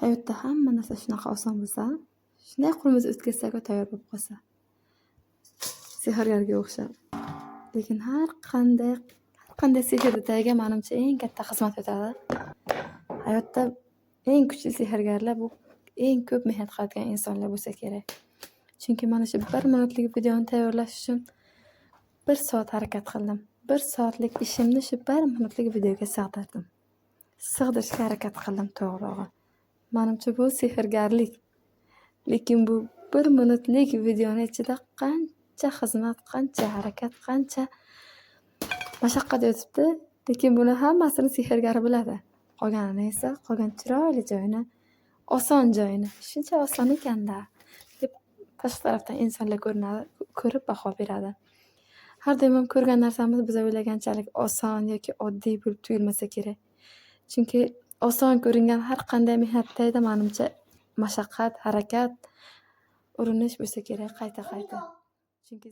Hayotda hamma narsa shunaqa oson bo'lsa, shunday qo'limiz o'tkazsak tayyor bo'lib qolsa. Sehrgarga o'xshab. Lekin har qanday sehrni tagiga menimcha eng katta xizmat yotadi. Hayotda eng kuchli sehrgarlar bu eng ko'p mehnat qiladigan insonlar bo'lsa kerak. Chunki mana shu 1 minutlik videoni tayyorlash uchun 1 soat harakat qildim. 1 soatlik ishimni shu 1 minutlik videoga sig'dirdim. Sig'dirishga harakat qildim to'g'rirog'i. Menimcha bu sehrgarlik. Lekin bu 1 minutlik videoni ichida qancha xizmat, qancha harakat, qancha mashaqqat yotibdi. Lekin buni hammasini sehrgar biladi. Qolganini esa, qolgan chiroyli joyini, oson joyini, shuncha oson ekan-da deb tashqi tarafdan insonlar ko'rib baho beradi. Har doim ham ko'rgan narsamiz biz o'ylaganchalik oson yoki oddiy bo'lib tuyulmasa kerak. Chunki oson ko'ringan har qanday mehnatda menimcha mashaqqat, harakat, urinish bo'lsa kerak qayta-qayta. Chunki